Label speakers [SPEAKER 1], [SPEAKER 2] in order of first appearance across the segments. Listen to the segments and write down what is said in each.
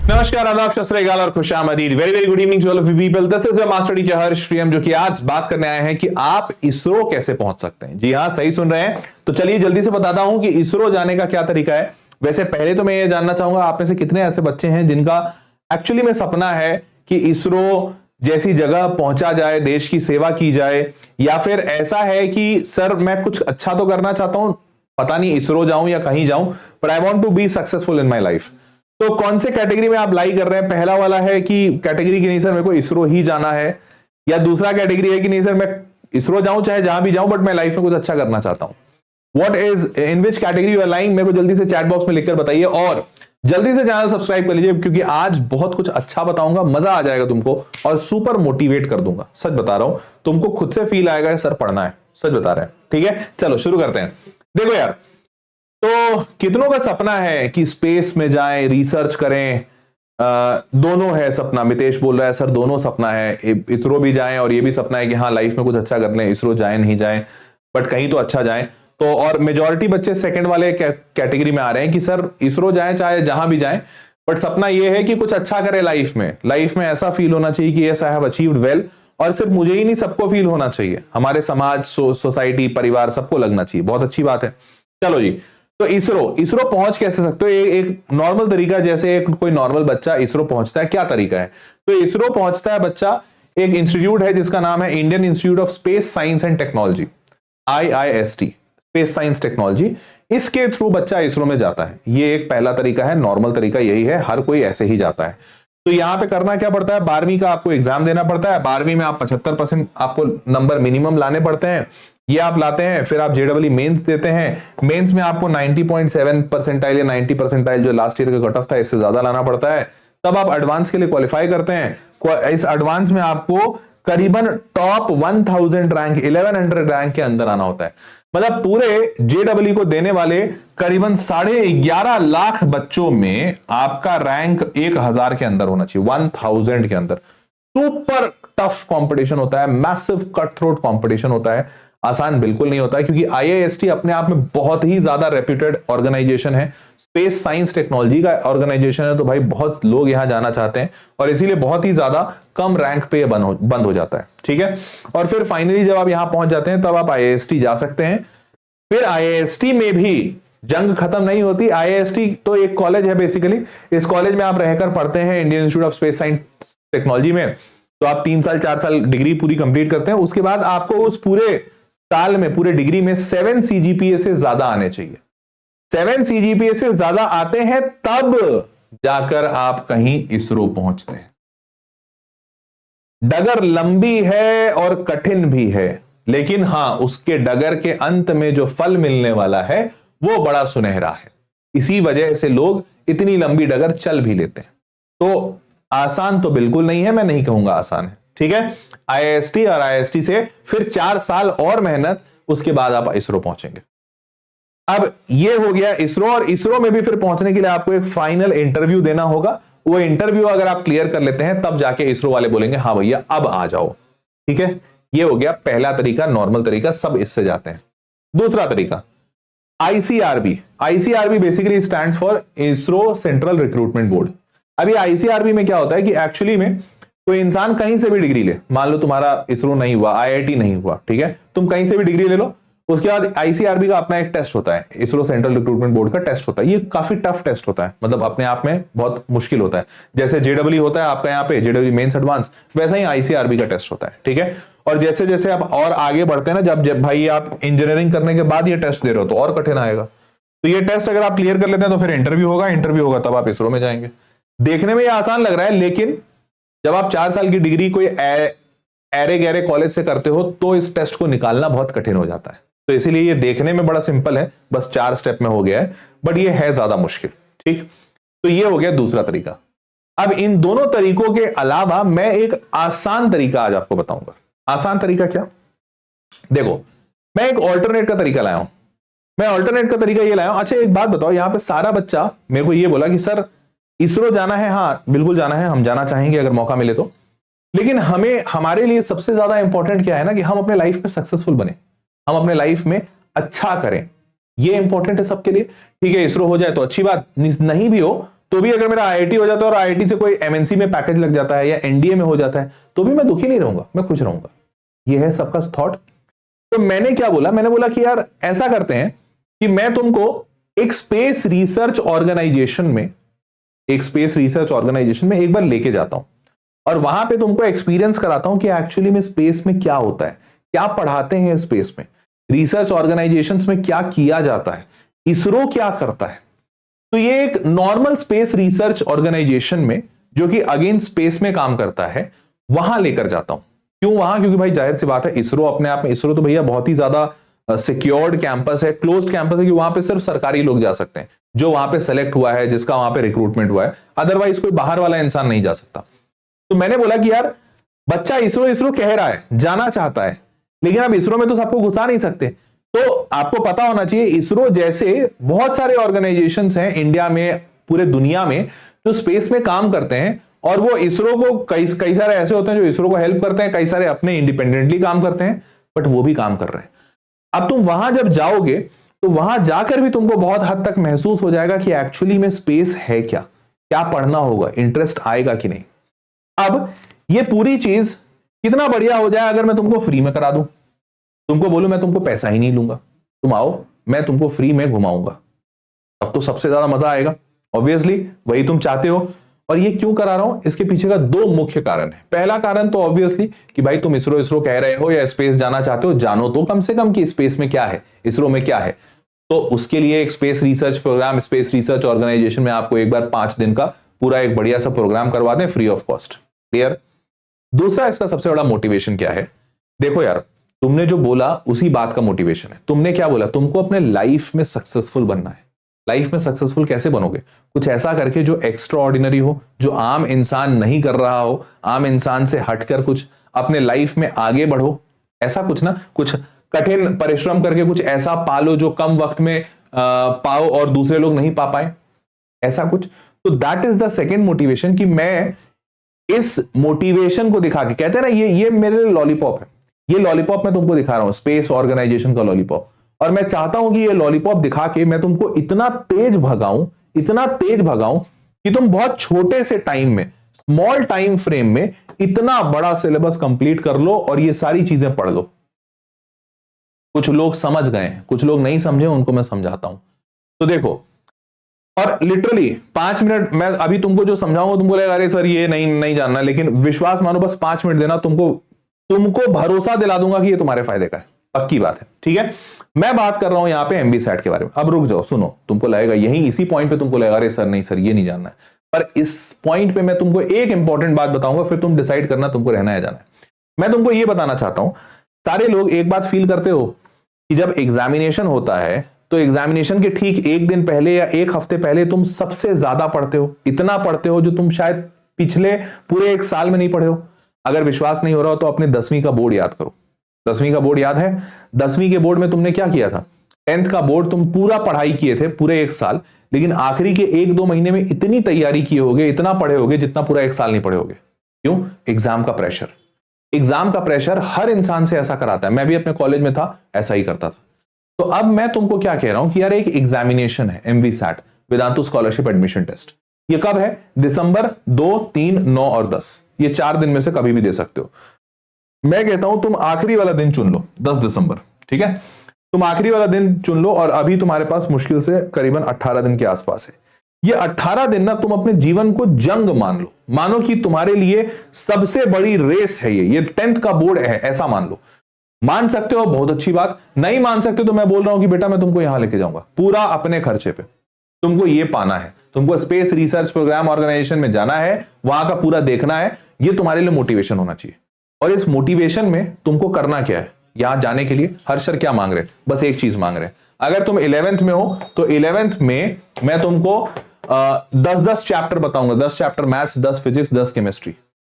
[SPEAKER 1] नमस्कार, आदाब, सत श्री अकाल और खुशामदीद। Very very good evening to all of you people. This is your master teacher Harsh Priyam, जो कि आज बात करने आए हैं कि आप इसरो कैसे पहुंच सकते हैं। जी हाँ, सही सुन रहे हैं। तो चलिए जल्दी से बताता हूं कि इसरो जाने का क्या तरीका है। वैसे पहले तो मैं ये जानना चाहूंगा, आप में से कितने ऐसे बच्चे हैं जिनका एक्चुअली में सपना है कि इसरो जैसी जगह पहुंचा जाए, देश की सेवा की जाए, या फिर ऐसा है कि सर मैं कुछ अच्छा तो करना चाहता हूं, पता नहीं इसरो जाऊं या कहीं जाऊं, पर I want to be successful in my life. तो कौन से कैटेगरी में आप लाई कर रहे हैं? पहला वाला है कि कैटेगरी की नहीं सर मेरे को इसरो ही जाना है, या दूसरा कैटेगरी है कि नहीं सर मैं इसरो जाऊं चाहे जहां भी जाऊं, बट मैं लाइफ में कुछ अच्छा करना चाहता हूं। What is in which category you are lying, मेरे को जल्दी से चैट बॉक्स में लिखकर बताइए। और जल्दी से चैनल सब्सक्राइब कर लीजिए, क्योंकि आज बहुत कुछ अच्छा बताऊंगा, मजा आ जाएगा तुमको और सुपर मोटिवेट कर दूंगा। सच बता रहा हूं, तुमको खुद से फील आएगा सर पढ़ना है। सच बता रहे हैं, ठीक है। चलो शुरू करते हैं। देखो यार, तो कितनों का सपना है कि स्पेस में जाएं, रिसर्च करें। दोनों है सपना। मितेश बोल रहा है सर दोनों सपना है, इसरो भी जाएं और ये भी सपना है कि हाँ लाइफ में कुछ अच्छा कर लें, इसरो जाएं नहीं जाएं बट कहीं तो अच्छा जाएं। तो और मेजॉरिटी बच्चे सेकंड वाले कैटेगरी में आ रहे हैं कि सर इसरो जाएं चाहे जहां भी जाएं, बट सपना ये है कि कुछ अच्छा करें लाइफ में। लाइफ में ऐसा फील होना चाहिए कि yes I have achieved well, और सिर्फ मुझे ही नहीं सबको फील होना चाहिए, हमारे समाज, सोसाइटी, परिवार सबको लगना चाहिए। बहुत अच्छी बात है। चलो जी, तो इसरो पहुंच कैसे सकते हो? एक नॉर्मल तरीका, जैसे एक कोई नॉर्मल बच्चा इसरो पहुंचता है, क्या तरीका है? तो इसरो पहुंचता है बच्चा, एक इंस्टीट्यूट है जिसका नाम है Indian institute of space science and technology, IIST, space science technology. इसके थ्रू बच्चा इसरो में जाता है। ये एक पहला तरीका है, नॉर्मल तरीका यही है, हर कोई ऐसे ही जाता है। तो यहां पे करना क्या पड़ता है? 12वीं का आपको एग्जाम देना पड़ता है। 12वीं में आप 75% आपको नंबर मिनिमम लाने पड़ते हैं, ये आप लाते हैं। फिर आप JEE मेंस देते हैं। मेंस में आपको 90.7 परसेंटाइल या 90 परसेंटाइल जो लास्ट ईयर का कट ऑफ था, इससे ज्यादा लाना पड़ता है। तब आप एडवांस के लिए क्वालिफाई करते हैं। इस एडवांस में आपको करीबन टॉप 1000 रैंक, 1100 रैंक के अंदर आना होता है। मतलब पूरे JEE को देने वाले करीबन 11.5 लाख बच्चों में आपका रैंक 1000 के अंदर होना चाहिए, 1000 के अंदर। सुपर टफ कंपटीशन होता है, मैसिव कट थ्रोट कंपटीशन होता है। आसान बिल्कुल नहीं होता है, क्योंकि IIST अपने आप में बहुत ही ज्यादा रेप्यूटेड ऑर्गेनाइजेशन है, स्पेस साइंस टेक्नोलॉजी का ऑर्गेनाइजेशन है। तो भाई बहुत लोग यहां जाना चाहते हैं और इसीलिए बहुत ही ज्यादा कम रैंक पे बंद हो जाता है, ठीक है। और फिर फाइनली जब आप यहां पहुंच जाते हैं, तब आप IIST जा सकते हैं। फिर IIST में भी जंग खत्म नहीं होती। IIST तो एक कॉलेज है बेसिकली। इस कॉलेज में आप रहकर पढ़ते हैं Indian institute of space science technology में। तो आप 3 साल 4 साल डिग्री पूरी कंप्लीट करते हैं। उसके बाद आपको उस पूरे साल में, पूरे डिग्री में 7 CGPA से ज्यादा आने चाहिए। 7 CGPA से ज्यादा आते हैं तब जाकर आप कहीं इसरो पहुंचते हैं। डगर लंबी है और कठिन भी है, लेकिन हां उसके डगर के अंत में जो फल मिलने वाला है वो बड़ा सुनहरा है। इसी वजह से लोग इतनी लंबी डगर चल भी लेते हैं। तो आसान तो बिल्कुल नहीं है, मैं नहीं कहूंगा आसान है, ठीक है। IIST और IIST से फिर 4 साल और मेहनत, उसके बाद आप इसरो पहुंचेंगे। अब ये हो गया इसरो, और इसरो में भी फिर पहुंचने के लिए आपको एक फाइनल इंटरव्यू देना होगा। वो इंटरव्यू अगर आप क्लियर कर लेते हैं, तब जाके इसरो वाले बोलेंगे हाँ भैया अब आ जाओ, ठीक है। ये हो गया पहला तरीका, नॉर्मल तरीका, सब इससे जाते हैं। दूसरा तरीका ICRB basically stands for ISRO central recruitment board. अभी ICRB में क्या होता है कि एक्चुअली में कोई इंसान कहीं से भी डिग्री ले, मान लो तुम्हारा इसरो नहीं हुआ, IIT नहीं हुआ, ठीक है, तुम कहीं से भी डिग्री ले लो। उसके बाद ICRB का अपना एक टेस्ट होता है, इसरो सेंट्रल रिक्रूटमेंट बोर्ड का टेस्ट होता है। ये काफी टफ टेस्ट होता है, मतलब अपने आप में बहुत मुश्किल होता है। जैसे JEE होता है आपका यहाँ पे, JEE मेंस एडवांस, वैसा ही ICRB का टेस्ट होता है, ठीक है। और जैसे जैसे आप और आगे बढ़ते हैं ना, जब भाई आप इंजीनियरिंग करने के बाद ये टेस्ट दे रहे हो, तो और कठिन आएगा। तो ये टेस्ट अगर आप क्लियर कर लेते हैं तो फिर इंटरव्यू होगा, तब आप इसरो में जाएंगे। देखने में ये आसान लग रहा है, लेकिन जब आप 4 साल की डिग्री कोई ऐरे गहरे कॉलेज से करते हो, तो इस टेस्ट को निकालना बहुत कठिन हो जाता है। तो इसीलिए ये देखने में बड़ा सिंपल है, बस 4 स्टेप में हो गया है, बट ये है ज्यादा मुश्किल, ठीक। तो ये हो गया दूसरा तरीका। अब इन दोनों तरीकों के अलावा मैं एक आसान तरीका आज आपको बताऊंगा। आसान तरीका क्या? देखो, मैं एक ऑल्टरनेट का तरीका लाया हूं। ये लाया हूं। अच्छा एक बात बताओ, यहां पे सारा बच्चा मेरे को ये बोला कि सर इसरो जाना है। हाँ बिल्कुल जाना है, हम जाना चाहेंगे अगर मौका मिले तो। लेकिन हमारे लिए सबसे ज्यादा इंपॉर्टेंट क्या है ना, कि हम अपने लाइफ में सक्सेसफुल बने, हम अपने लाइफ में अच्छा करें। ये इंपॉर्टेंट है सबके लिए, ठीक है। इसरो हो जाए तो अच्छी बात, नहीं भी हो तो भी अगर मेरा आईआईटी हो जाता है और आईआईटी से कोई एमएनसी में पैकेज लग जाता है या एनडीए में हो जाता है, तो भी मैं दुखी नहीं रहूंगा, मैं खुश रहूंगा। ये है सबका थॉट। तो मैंने क्या बोला, मैंने बोला कि यार ऐसा करते हैं कि मैं तुमको एक स्पेस रिसर्च ऑर्गेनाइजेशन में, एक स्पेस रिसर्च ऑर्गेनाइजेशन में एक बार लेके जाता हूं और वहां पे तुमको एक्सपीरियंस कराता हूं कि एक्चुअली में स्पेस में क्या होता है, क्या पढ़ाते हैं स्पेस में, रिसर्च ऑर्गेनाइजेशंस में क्या किया जाता है, इसरो क्या करता है। तो ये एक नॉर्मल स्पेस रिसर्च ऑर्गेनाइजेशन में जो कि अगेन स्पेस में काम करता है, वहां लेकर जाता हूं। क्यों वहां? क्योंकि भाई जाहिर सी बात है, इसरो अपने आप में, इसरो तो भैया बहुत ही ज्यादा सिक्योर्ड कैंपस है, क्लोज्ड कैंपस है कि वहां पे सिर्फ सरकारी लोग जा सकते हैं, जो वहां पे सेलेक्ट हुआ है, जिसका वहां पे रिक्रूटमेंट हुआ है, अदरवाइज कोई बाहर वाला इंसान नहीं जा सकता। तो मैंने बोला कि यार बच्चा इसरो इसरो कह रहा है, जाना चाहता है, लेकिन अब इसरो में तो सबको घुसा नहीं सकते। तो आपको पता होना चाहिए इसरो जैसे बहुत सारे ऑर्गेनाइजेशंस हैं इंडिया में, पूरे दुनिया में, जो स्पेस में काम करते हैं, और वो इसरो को कई सारे ऐसे होते हैं जो इसरो को हेल्प करते हैं, कई सारे अपने इंडिपेंडेंटली काम करते हैं, बट वो भी काम कर रहे हैं। अब तुम वहां जब जाओगे तो वहां जाकर भी तुमको बहुत हद तक महसूस हो जाएगा कि एक्चुअली में स्पेस है क्या, क्या पढ़ना होगा, इंटरेस्ट आएगा कि नहीं। अब ये पूरी चीज कितना बढ़िया हो जाए अगर मैं तुमको फ्री में करा दूं, तुमको बोलूं मैं तुमको पैसा ही नहीं लूंगा, तुम आओ मैं तुमको फ्री में घुमाऊंगा, अब तो सबसे ज्यादा मजा आएगा। ऑब्वियसली वही तुम चाहते हो। और ये क्यों करा रहा हूं, इसके पीछे का दो मुख्य कारण है। पहला कारण तो ऑब्वियसली कि भाई तुम इसरो इसरो कह रहे हो या स्पेस जाना चाहते हो, जानो तो कम से कम कि स्पेस में क्या है, इसरो में क्या है। तो उसके लिए एक space research program, space research organisation में आपको एक बार 5 दिन का पूरा एक बढ़िया सा प्रोग्राम करवा दें फ्री ऑफ कॉस्ट। क्लियर? दूसरा इसका सबसे बड़ा मोटिवेशन क्या है, देखो यार तुमने जो बोला उसी बात का मोटिवेशन है। तुमने क्या बोला, तुमको अपने लाइफ में सक्सेसफुल बनना है। लाइफ में सक्सेसफुल कैसे बनोगे? कुछ ऐसा करके जो एक्स्ट्रा ऑर्डिनरी हो, जो आम इंसान नहीं कर रहा हो, आम इंसान से हटकर कुछ अपने लाइफ में आगे बढ़ो, ऐसा कुछ ना, कुछ कठिन परिश्रम करके कुछ ऐसा पालो जो कम वक्त में पाओ और दूसरे लोग नहीं पा पाए, ऐसा कुछ। तो that is the second motivation कि मैं इस मोटिवेशन को दिखा के, कहते हैं ना ये मेरे लिए लॉलीपॉप है, ये लॉलीपॉप मैं तुमको दिखा रहा हूं, स्पेस ऑर्गेनाइजेशन का लॉलीपॉप, और मैं चाहता हूं कि ये लॉलीपॉप दिखा के मैं तुमको इतना तेज भगाऊं, इतना तेज भगाऊं कि तुम बहुत छोटे से टाइम में, स्मॉल टाइम फ्रेम में इतना बड़ा सिलेबस कंप्लीट कर लो और ये सारी चीजें पढ़ लो। कुछ लोग समझ गए, कुछ लोग नहीं समझे, उनको मैं समझाता हूं। तो देखो, और लिटरली 5 मिनट मैं अभी तुमको जो समझाऊंगा, तुमको लगेगा अरे सर ये नहीं जानना, लेकिन विश्वास मानो, बस 5 मिनट देना, तुमको भरोसा दिला दूंगा कि ये तुम्हारे फायदे का है, पक्की बात है। ठीक है, मैं बात कर रहा हूं यहां पे एमबीसैट के बारे में। अब रुक जाओ, सुनो, तुमको लगेगा यही इसी पॉइंट पे तुमको लगेगा अरे सर नहीं सर ये नहीं जानना है, पर इस पॉइंट पे मैं तुमको एक इंपॉर्टेंट बात बताऊंगा, फिर तुम डिसाइड करना तुमको रहना है जाना है। मैं तुमको ये बताना चाहता हूं, सारे लोग एक बात फील करते हो कि जब एग्जामिनेशन होता है तो एग्जामिनेशन के ठीक एक दिन पहले या एक हफ्ते पहले तुम सबसे ज्यादा पढ़ते हो, इतना पढ़ते हो जो तुम शायद पिछले पूरे 1 साल में नहीं पढ़े हो। अगर विश्वास नहीं हो रहा हो तो अपने 10वीं का बोर्ड याद करो। 10वीं का बोर्ड याद है? 10वीं के बोर्ड में तुमने क्या किया था? 10th का बोर्ड तुम पूरा पढ़ाई किए थे पूरे 1 साल, लेकिन आखिरी के 1-2 महीने में इतनी तैयारी किए होगे, इतना पढ़े होगे जितना पूरा 1 साल नहीं पढ़े होगे। क्यों? एग्जाम का प्रेशर। एग्जाम का प्रेशर हर इंसान से ऐसा कराता है। मैं भी अपने कॉलेज में था, ऐसा ही करता था। तो अब मैं तुमको क्या कह रहा हूं कि यार एक एग्जामिनेशन है, एमवीसैट, वेदांतु स्कॉलरशिप एडमिशन टेस्ट। ये कब है? दिसंबर 2, 3, 9 और 10, ये 4 दिन में से कभी भी दे सकते हो। मैं कहता हूं तुम आखिरी वाला दिन चुन लो, 10 दिसंबर। ठीक है, तुम आखिरी वाला दिन चुन लो, और अभी तुम्हारे पास मुश्किल से करीबन 18 दिन के आसपास है। ये 18 दिन ना तुम अपने जीवन को जंग मान लो, मानो कि तुम्हारे लिए सबसे बड़ी रेस है ये 10th का बोर्ड है, ऐसा मान लो। मान सकते हो, बहुत अच्छी बात। नहीं मान सकते तो मैं बोल रहा हूं कि बेटा मैं तुमको यहां लेके जाऊंगा पूरा अपने खर्चे पे। तुमको ये पाना है, तुमको स्पेस रिसर्च प्रोग्राम ऑर्गेनाइजेशन में जाना है, वहां का पूरा देखना है। ये तुम्हारे लिए मोटिवेशन होना चाहिए। और इस मोटिवेशन में तुमको करना क्या है? यहां जाने के लिए हर सर क्या मांग रहे? बस एक चीज मांग रहे। अगर तुम 11th में हो तो 11th में मैं तुमको 10-10 चैप्टर बताऊंगा, 10 चैप्टर मैथ्स, 10 फिजिक्स, 10 केमिस्ट्री।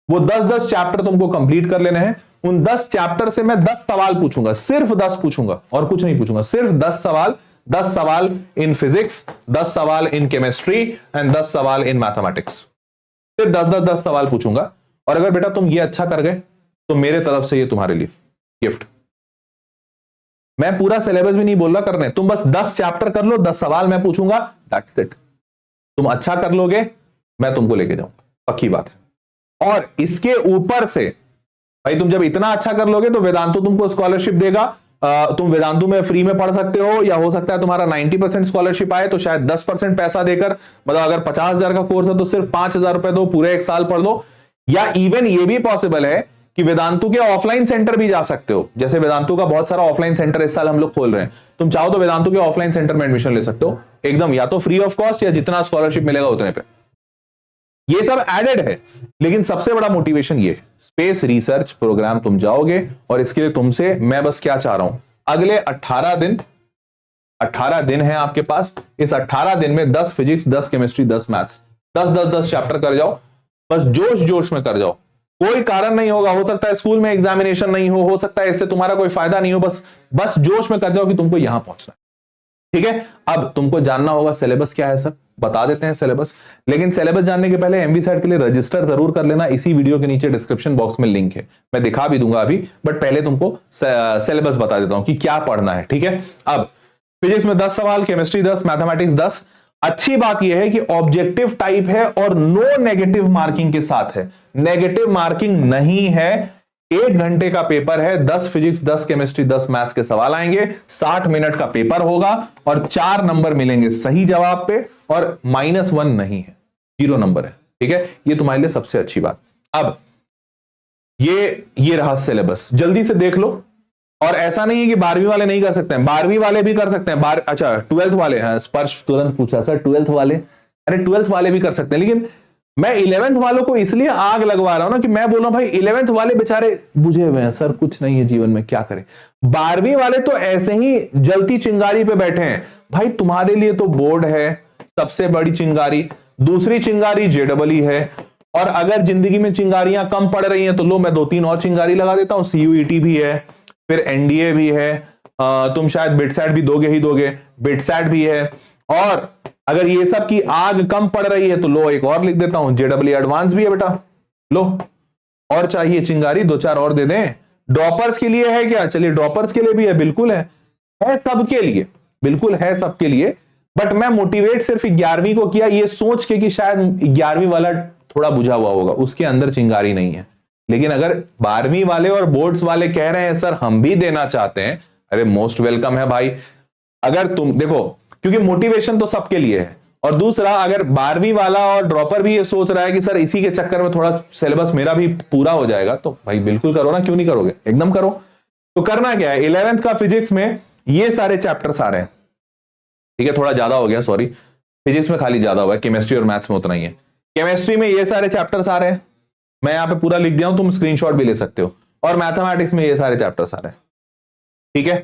[SPEAKER 1] वो 10-10 चैप्टर तुमको कंप्लीट कर लेने हैं। उन 10 चैप्टर से मैं 10 सवाल पूछूंगा, सिर्फ 10 पूछूंगा और कुछ नहीं पूछूंगा। सिर्फ 10 सवाल, 10 सवाल इन फिजिक्स, 10 सवाल इन केमिस्ट्री एंड 10 सवाल इन मैथमेटिक्स। सिर्फ 10-10 सवाल पूछूंगा। और अगर बेटा तुम ये अच्छा कर गए तो मेरे तरफ से ये तुम्हारे लिए गिफ्ट। मैं पूरा सिलेबस भी नहीं बोल रहा करने, तुम बस 10 चैप्टर कर लो, 10 सवाल मैं पूछूंगा, दैट्स इट। तुम अच्छा कर लोगे, मैं तुमको लेके जाऊंगा, पक्की बात है। और इसके ऊपर से भाई तुम जब इतना अच्छा कर लोगे तो वेदांतु तुमको स्कॉलरशिप देगा। तुम वेदांतु में फ्री में पढ़ सकते हो, या हो सकता है तुम्हारा 90% स्कॉलरशिप आए तो शायद 10% पैसा देकर, मतलब अगर 50,000 का कोर्स है तो सिर्फ 5,000 रुपए दो, पूरे 1 साल पढ़ लो। या इवन ये भी पॉसिबल है कि वेदांतु के ऑफलाइन सेंटर भी जा सकते हो। जैसे वेदांतु का बहुत सारा ऑफलाइन सेंटर इस साल हम लोग खोल रहे हैं, तुम चाहो तो वेदांतु के ऑफलाइन सेंटर में एडमिशन ले सकते हो एकदम, या तो फ्री ऑफ कॉस्ट या जितना स्कॉलरशिप मिलेगा उतने पे। ये सब एडेड है, लेकिन सबसे बड़ा मोटिवेशन ये है, स्पेस रिसर्च प्रोग्राम तुम जाओगे। और इसके लिए तुमसे मैं बस क्या चाह रहा हूं, अगले 18 दिन है आपके पास। इस 18 दिन में 10 फिजिक्स, 10 केमिस्ट्री, 10 मैथ्स, 10 चैप्टर कर जाओ, बस जोश जोश में कर जाओ। कोई कारण नहीं होगा, हो सकता है स्कूल में एग्जामिनेशन नहीं हो सकता है इससे तुम्हारा कोई फायदा नहीं हो, बस जोश में कर जाओ कि तुमको यहां पहुंचना है। ठीक है, अब तुमको जानना होगा सिलेबस क्या है सर, बता देते हैं सिलेबस। लेकिन सिलेबस जानने के पहले एमवीसैट के लिए रजिस्टर जरूर कर लेना, इसी वीडियो के नीचे डिस्क्रिप्शन बॉक्स में लिंक है, मैं दिखा भी दूंगा अभी, बट पहले तुमको सिलेबस बता देता हूं कि क्या पढ़ना है। ठीक है, अब फिजिक्स में 10 सवाल, केमिस्ट्री 10, मैथमेटिक्स 10। अच्छी बात यह है कि ऑब्जेक्टिव टाइप है और नो नेगेटिव मार्किंग के साथ है, नेगेटिव मार्किंग नहीं है। 1 घंटे का पेपर है, 10 फिजिक्स, 10 केमिस्ट्री, 10 मैथ्स के सवाल आएंगे, 60 मिनट का पेपर होगा और 4 नंबर मिलेंगे सही जवाब पे, और -1 नहीं है, 0 नंबर है। ठीक है, ये तुम्हारे लिए सबसे अच्छी बात। अब ये रहा सिलेबस, जल्दी से देख लो। और ऐसा नहीं है कि 12वीं वाले नहीं कर सकते हैं, 12वीं वाले भी कर सकते हैं। अच्छा 12th वाले, हाँ स्पर्श तुरंत पूछा सर 12th वाले, अरे 12th वाले भी कर सकते हैं, लेकिन मैं 11th वालों को इसलिए आग लगवा रहा हूं ना कि मैं बोल रहा हूं भाई 11th वाले बेचारे बुझे हुए हैं, सर कुछ नहीं है जीवन में, क्या करें। 12वीं वाले तो ऐसे ही जलती चिंगारी पे बैठे हैं भाई, तुम्हारे लिए तो बोर्ड है सबसे बड़ी चिंगारी, दूसरी चिंगारी जेडबलई है, और अगर जिंदगी में चिंगारियां कम पड़ रही हैं तो लो मैं 2-3 और चिंगारी लगा देता हूं, सीयूईटी भी है, फिर एनडीए भी है, तुम शायद बिटसैट भी दोगे ही दोगे, बिटसैट भी है, और अगर ये सब की आग कम पड़ रही है तो लो एक और लिख देता हूं, जेडबलई एडवांस भी है बेटा, लो और चाहिए चिंगारी 2-4 और दे दें। ड्रॉपर्स के लिए है क्या, चलिए ड्रॉपर्स के लिए भी है, बिल्कुल है सबके लिए, बिल्कुल है सबके लिए। बट मैं मोटिवेट सिर्फ 11वीं को किया ये सोच के कि शायद 11वीं वाला थोड़ा बुझा हुआ होगा, उसके अंदर चिंगारी नहीं है। लेकिन अगर 12वीं वाले और बोर्ड्स वाले कह रहे हैं सर हम भी देना चाहते हैं, अरे मोस्ट वेलकम है भाई। अगर तुम देखो, क्योंकि मोटिवेशन तो सबके लिए है, और दूसरा अगर 12वीं वाला और ड्रॉपर भी ये सोच रहा है कि सर इसी के चक्कर में थोड़ा सिलेबस मेरा भी पूरा हो जाएगा, तो भाई बिल्कुल करो ना, क्यों नहीं करोगे, एकदम करो। तो करना क्या है, 11th का फिजिक्स में ये सारे चैप्टर्स आ रहे हैं, ठीक है, थोड़ा ज्यादा हो गया सॉरी, फिजिक्स में खाली ज्यादा हुआ है, केमिस्ट्री और मैथ्स में उतना ही है। केमिस्ट्री में ये सारे चैप्टर्स आ रहे हैं, मैं यहां पे पूरा लिख दिया हूं, तुम स्क्रीनशॉट भी ले सकते हो, और मैथमेटिक्स में ये सारे चैप्टर्स आ रहे हैं। ठीक है,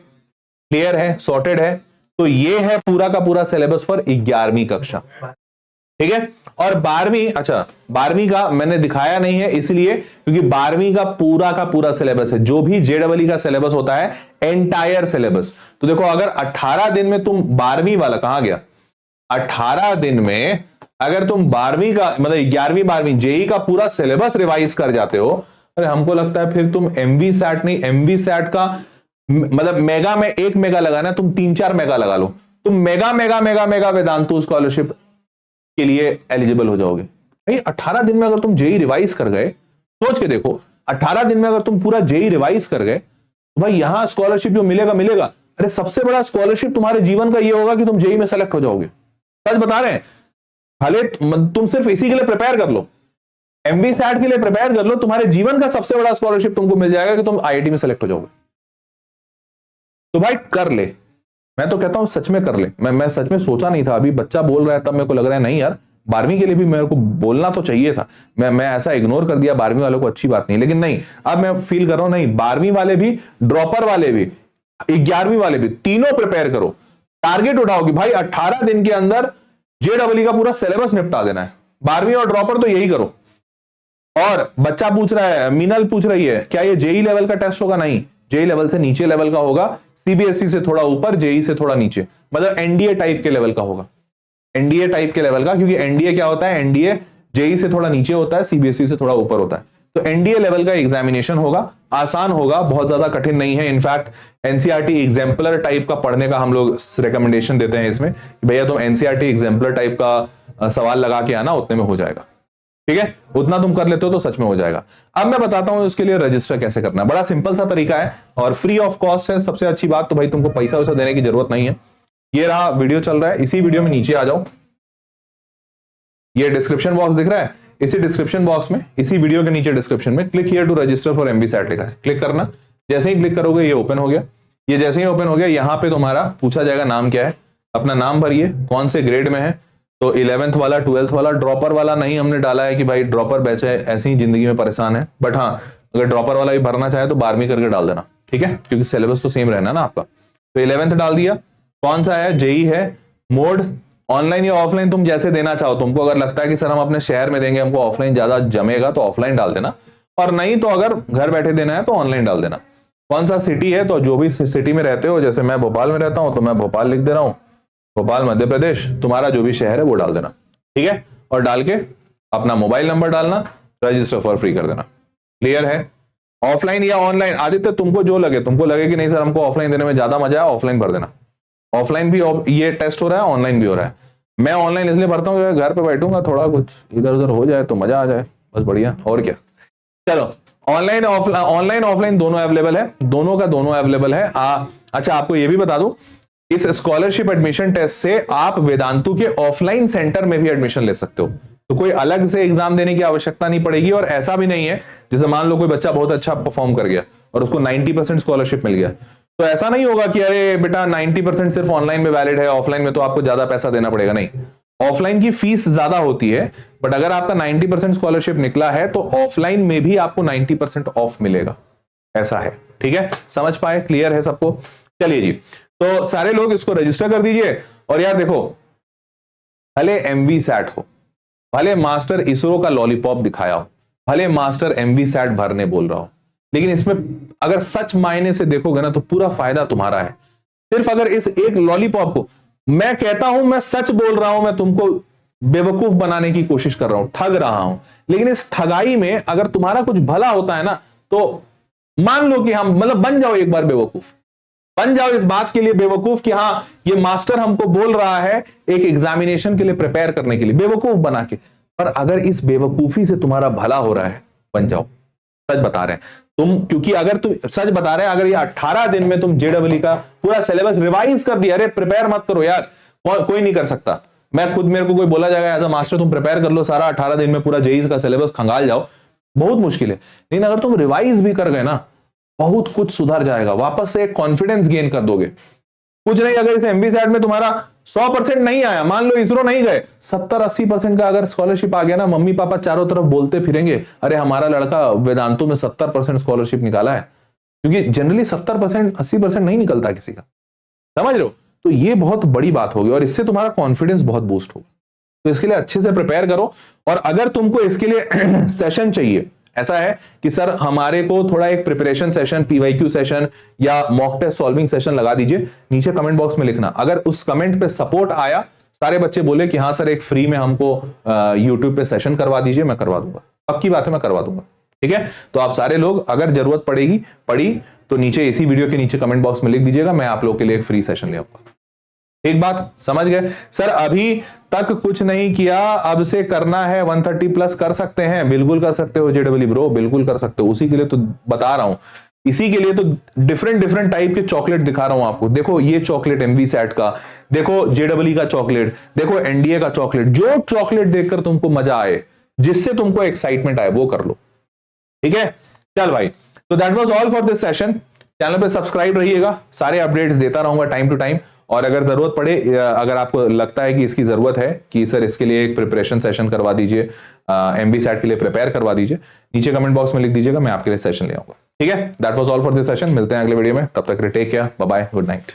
[SPEAKER 1] क्लियर है, सॉर्टेड है। तो ये है पूरा का पूरा सिलेबस फॉर 11वीं कक्षा। ठीक है, और 12वीं, अच्छा 12वीं का मैंने दिखाया नहीं है इसलिए क्योंकि 12वीं का पूरा सिलेबस है, जो भी जेडबलई का सिलेबस होता है, एंटायर सिलेबस। तो देखो अगर 18 दिन में तुम 12वीं वाला, कहां गया, 18 दिन में अगर तुम 12वीं का मतलब 11वीं 12वीं जेई का पूरा सिलेबस रिवाइज कर जाते हो, अरे हमको लगता है फिर तुम एमवी सैट नहीं, एमवी सैट का मतलब मेगा में 1 मेगा लगाना, तुम 3-4 मेगा लगा लो, तुम मेगा वेदांतु स्कॉलरशिप के लिए एलिजिबल हो जाओगे। भाई 18 दिन में अगर तुम जेई रिवाइज कर गए, सोच के देखो 18 दिन में अगर तुम पूरा जेई रिवाइज कर गए, तो भाई यहां स्कॉलरशिप जो मिलेगा, अरे सबसे बड़ा स्कॉलरशिप तुम्हारे जीवन का ये होगा कि तुम जेई में सेलेक्ट हो जाओगे। सच बता रहे हैं, भले तुम सिर्फ इसी के लिए प्रिपेयर कर लो, एमवी सैट के लिए प्रिपेयर कर लो, तुम्हारे जीवन का सबसे बड़ा स्कॉलरशिप तुमको मिल जाएगा कि तुम आईआईटी में सेलेक्ट हो जाओगे। तो भाई कर ले, मैं तो कहता हूं सच में कर ले। मैं सच में सोचा नहीं था, अभी बच्चा बोल रहा है तब मेरे को लग रहा है नहीं यार 12वीं के लिए भी मेरे को बोलना तो चाहिए था, मैं ऐसा इग्नोर कर दिया 12वीं वालों को, अच्छी बात नहीं। लेकिन नहीं, अब मैं फील कर रहा हूं नहीं, 12वीं वाले भी, ड्रॉपर वाले भी, 11वीं वाले भी, तीनों प्रिपेयर करो, टारगेट उठाओ कि भाई 18 दिन के अंदर जेडबलई का पूरा सिलेबस निपटा देना है। 12वीं और ड्रॉपर तो यही करो। और बच्चा पूछ रहा है, मीनल पूछ रही है क्या ये जेई लेवल का टेस्ट होगा, नहीं, जेई लेवल से नीचे लेवल का होगा, सीबीएसई से थोड़ा ऊपर, जेई से थोड़ा नीचे, मतलब एनडीए टाइप के लेवल का होगा, एनडीए टाइप के लेवल का, क्योंकि एनडीए क्या होता है, एनडीए जेई से थोड़ा नीचे होता है, सीबीएसई से थोड़ा ऊपर होता है। तो एनडीए लेवल का एग्जामिनेशन होगा, आसान होगा, बहुत ज्यादा कठिन नहीं है। इनफैक्ट एनसीईआरटी एग्जाम्पलर टाइप का पढ़ने का हम लोग रिकमेंडेशन देते हैं इसमें, भैया तुम एनसीईआरटी एग्जाम्पलर टाइप का सवाल लगा के आना, उतने में हो जाएगा। ठीक है, उतना तुम कर लेते हो तो सच में हो जाएगा। अब मैं बताता हूं उसके लिए रजिस्टर कैसे करना है। बड़ा सिंपल सा तरीका है और फ्री ऑफ कॉस्ट है। सबसे अच्छी बात तो भाई तुमको पैसा वैसा देने की जरूरत नहीं है। ये रहा वीडियो चल रहा है, इसी वीडियो में नीचे आ जाओ, ये डिस्क्रिप्शन बॉक्स दिख रहा है, इसी डिस्क्रिप्शन बॉक्स में, इसी वीडियो के नीचे डिस्क्रिप्शन में click here to register for MVSAT लिखा है, क्लिक करना। जैसे ही क्लिक करोगे ये ओपन हो गया। ये जैसे ही ओपन हो गया, यहाँ पे तुम्हारा पूछा जाएगा नाम क्या है, अपना नाम भरिए, कौन से ग्रेड में है, तो 11th वाला, 12th वाला। ड्रॉपर वाला नहीं हमने डाला है कि भाई ड्रॉपर बैच है, ऐसे ही जिंदगी में परेशान है, बट हाँ अगर ड्रॉपर वाला भी भरना चाहे तो 12वीं करके डाल देना, ठीक है, क्योंकि सिलेबस तो सेम रहना ना आपका। तो 11th डाल दिया। कौन सा है, जेई है। मोड ऑनलाइन या ऑफलाइन तुम जैसे देना चाहो, तुमको अगर लगता है कि सर हम अपने शहर में देंगे, हमको ऑफलाइन ज्यादा जमेगा, तो ऑफलाइन डाल देना, और नहीं तो अगर घर बैठे देना है तो ऑनलाइन डाल देना। कौन सा सिटी है, तो जो भी सिटी में रहते हो, जैसे मैं भोपाल में रहता हूं तो मैं भोपाल लिख दे रहा हूं, भोपाल मध्य प्रदेश। तुम्हारा जो भी शहर है वो डाल देना, ठीक है, और डाल के अपना मोबाइल नंबर डालना, रजिस्टर फॉर फ्री कर देना। क्लियर है। ऑफलाइन या ऑनलाइन, आदित्य तुमको जो लगे, तुमको लगे कि नहीं सर हमको ऑफलाइन देने में ज्यादा मजा है, ऑफलाइन भर देना। ऑफलाइन भी ये टेस्ट हो रहा है, ऑनलाइन भी हो रहा है। मैं ऑनलाइन इसलिए भरता हूँ, घर पे बैठूंगा, थोड़ा कुछ इधर उधर हो जाए तो मजा आ जाए, बस बढ़िया, और क्या। चलो, ऑनलाइन ऑफलाइन दोनों अवेलेबल है, दोनों का दोनों अवेलेबल है। अच्छा आपको ये भी बता दूं, इस स्कॉलरशिप एडमिशन टेस्ट से आप वेदांतु के ऑफलाइन सेंटर में भी एडमिशन ले सकते हो, तो कोई अलग से एग्जाम देने की आवश्यकता नहीं पड़ेगी। और ऐसा भी नहीं है जैसे मान लो कोई बच्चा बहुत अच्छा परफॉर्म कर गया और उसको 90% स्कॉलरशिप मिल गया, तो ऐसा नहीं होगा कि अरे बेटा 90% सिर्फ ऑनलाइन में वैलिड है, ऑफलाइन में तो आपको ज्यादा पैसा देना पड़ेगा। नहीं, ऑफलाइन की फीस ज्यादा होती है, बट अगर आपका 90% स्कॉलरशिप निकला है तो ऑफलाइन में भी आपको 90% ऑफ मिलेगा, ऐसा है। ठीक है, समझ पाए, क्लियर है सबको। चलिए जी, तो सारे लोग इसको रजिस्टर कर दीजिए। और यार देखो, भले एमवीसैट हो, भले मास्टर इसरो का लॉलीपॉप दिखाया हो, भले मास्टर एमवीसैट भरने बोल रहा हो, लेकिन इसमें अगर सच मायने से देखोगे ना तो पूरा फायदा तुम्हारा है। सिर्फ अगर इस एक लॉलीपॉप को, मैं कहता हूं मैं सच बोल रहा हूं, मैं तुमको बेवकूफ बनाने की कोशिश कर रहा हूं, ठग रहा हूं, लेकिन इस ठगाई में अगर तुम्हारा कुछ भला होता है ना, तो मान लो कि हम मतलब बन जाओ एक बार बेवकूफ, बन जाओ इस बात के लिए बेवकूफ कि हाँ ये मास्टर हमको बोल रहा है एक एग्जामिनेशन के लिए प्रिपेयर करने के लिए, बेवकूफ बना के। पर अगर इस बेवकूफी से तुम्हारा भला हो रहा है, बन जाओ। सच बता रहे हैं तुम, क्योंकि अगर तुम सच बता रहे हैं, अगर ये 18 दिन में तुम जेडब्ल्यू का पूरा सिलेबस रिवाइज कर दिया, अरे प्रिपेयर मत करो यार, कोई नहीं कर सकता। मैं खुद, मेरे को कोई बोला जाएगा एज अ मास्टर तुम प्रिपेयर कर लो सारा 18 दिन में पूरा जेईई का सिलेबस खंगाल जाओ, बहुत मुश्किल है। लेकिन अगर तुम रिवाइज भी कर गए ना, बहुत कुछ सुधर जाएगा, वापस से एक कॉन्फिडेंस गेन कर दोगे। कुछ नहीं, अगर इस एमवीसैट में तुम्हारा 100% नहीं आया, मान लो इसरो नहीं गए, 70-80% का अगर स्कॉलरशिप आ गया ना, मम्मी पापा चारों तरफ बोलते फिरेंगे अरे हमारा लड़का वेदांतु में 70% स्कॉलरशिप निकाला है, क्योंकि जनरली 70% 80% नहीं निकलता किसी का, समझ रहे हो। तो ये बहुत बड़ी बात होगी और इससे तुम्हारा कॉन्फिडेंस बहुत बूस्ट होगा। तो इसके लिए अच्छे से प्रिपेयर करो। और अगर तुमको इसके लिए सेशन चाहिए, ऐसा है कि सर हमारे को थोड़ा एक प्रिपरेशन सेशन, पीवाईक्यू सेशन या मॉक टेस्ट सॉल्विंग सेशन लगा दीजिए, नीचे कमेंट बॉक्स में लिखना। अगर उस कमेंट पे सपोर्ट आया, सारे बच्चे बोले कि हाँ सर एक फ्री में हमको यूट्यूब पे सेशन करवा दीजिए, मैं करवा दूंगा, पक्की बात है मैं करवा दूंगा। ठीक है, तो आप सारे लोग अगर जरूरत पड़ी तो नीचे इसी वीडियो के नीचे कमेंट बॉक्स में लिख दीजिएगा, मैं आप लोगों के लिए एक फ्री सेशन ले आऊंगा। एक बात समझ गए सर, अभी तक कुछ नहीं किया, अब से करना है 130+ कर सकते हैं? बिल्कुल कर सकते हो जेडब्ल्यू ब्रो, बिल्कुल कर सकते हो। उसी के लिए तो बता रहा हूं, इसी के लिए तो डिफरेंट टाइप के चॉकलेट दिखा रहा हूं आपको। देखो ये चॉकलेट एमवीसैट का, देखो जेडब्ल्यू का चॉकलेट, देखो एनडीए का चॉकलेट। जो चॉकलेट देखकर तुमको मजा आए, जिससे तुमको एक्साइटमेंट आए, वो कर लो। ठीक है, चल भाई, तो that was all for this session. Channel पे सब्सक्राइब रहिएगा, सारे अपडेट्स देता रहूंगा टाइम टू टाइम। और अगर जरूरत पड़े, अगर आपको लगता है कि इसकी जरूरत है कि सर इसके लिए एक प्रिपरेशन सेशन करवा दीजिए, एमवीसैट के लिए प्रिपेयर करवा दीजिए, नीचे कमेंट बॉक्स में लिख दीजिएगा, मैं आपके लिए सेशन ले आऊंगा। ठीक है, that was all for this session. मिलते हैं अगले वीडियो में, तब तक take care, bye bye, good night.